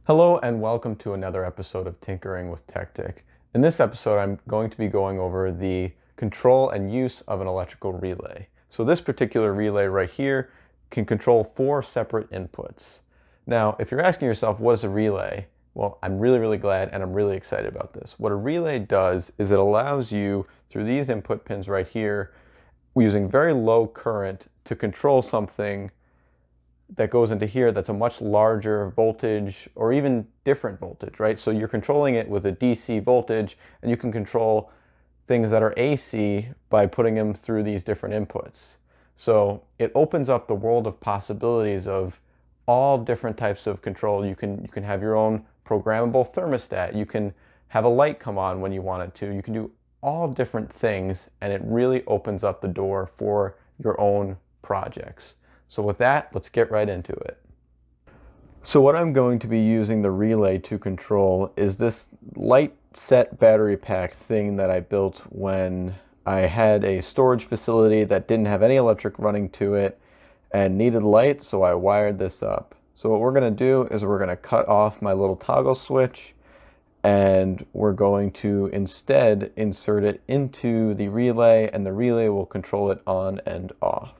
Hello and welcome to another episode of Tinkering with Techtic. In this episode, I'm going to be going over the control and use of an electrical relay. So this particular relay right here can control 4 separate inputs. Now, if you're asking yourself, what is a relay? Well, I'm really glad and I'm really excited about this. What a relay does is it allows you, through these input pins right here, using very low current to control something that goes into here that's a much larger voltage or even different voltage, right? So you're controlling it with a DC voltage, and you can control things that are AC by putting them through these different inputs. So it opens up the world of possibilities of all different types of control. You can have your own programmable thermostat. You can have a light come on when you want it to. You can do all different things, and it really opens up the door for your own projects. So with that, let's get right into it. So what I'm going to be using the relay to control is this light set battery pack thing that I built when I had a storage facility that didn't have any electric running to it and needed light, so I wired this up. So what we're going to do is we're going to cut off my little toggle switch, and we're going to instead insert it into the relay, and the relay will control it on and off.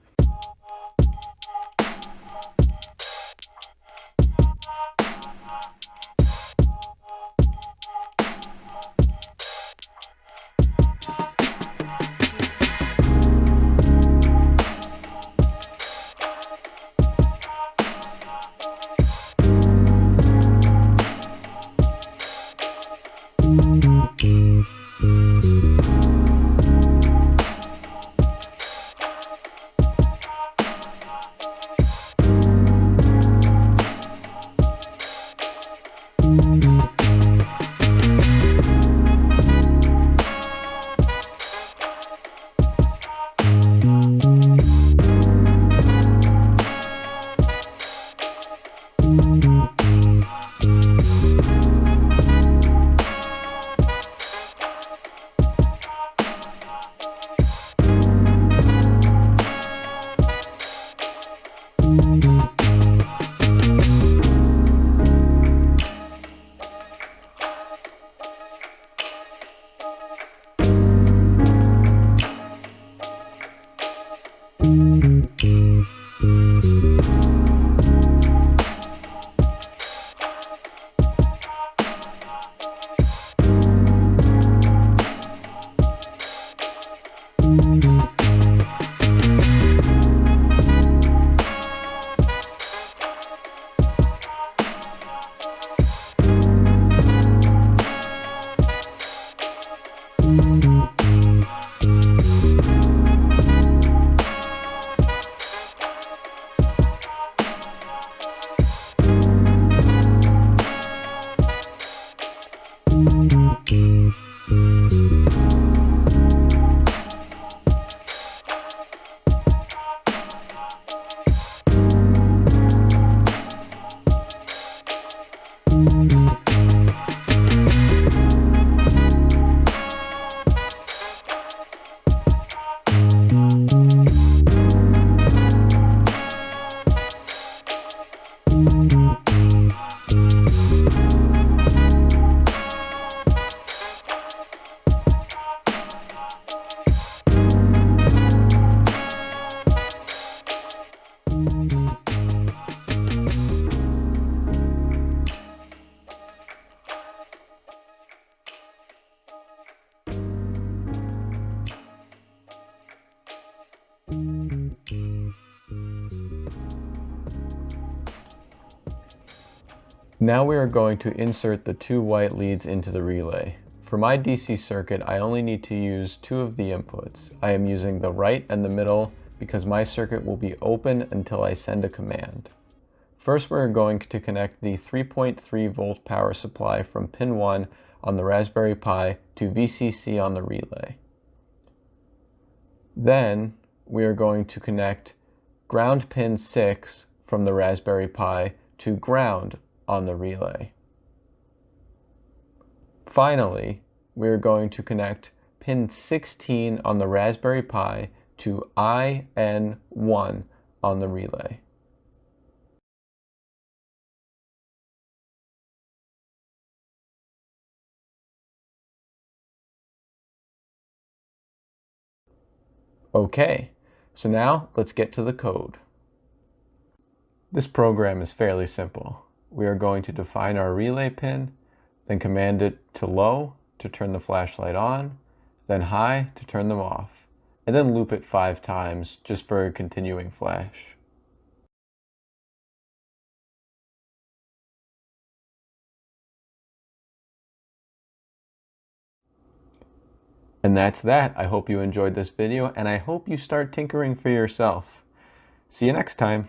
Now we are going to insert the 2 white leads into the relay. For my DC circuit, I only need to use 2 of the inputs. I am using the right and the middle because my circuit will be open until I send a command. First, we're going to connect the 3.3 volt power supply from pin 1 on the Raspberry Pi to VCC on the relay. Then we are going to connect ground pin 6 from the Raspberry Pi to ground on the relay. Finally, we're going to connect pin 16 on the Raspberry Pi to IN1 on the relay. Okay, so now let's get to the code. This program is fairly simple. We are going to define our relay pin, then command it to low to turn the flashlight on, then high to turn them off, and then loop it 5 times just for a continuing flash. And that's that. I hope you enjoyed this video, and I hope you start tinkering for yourself. See you next time.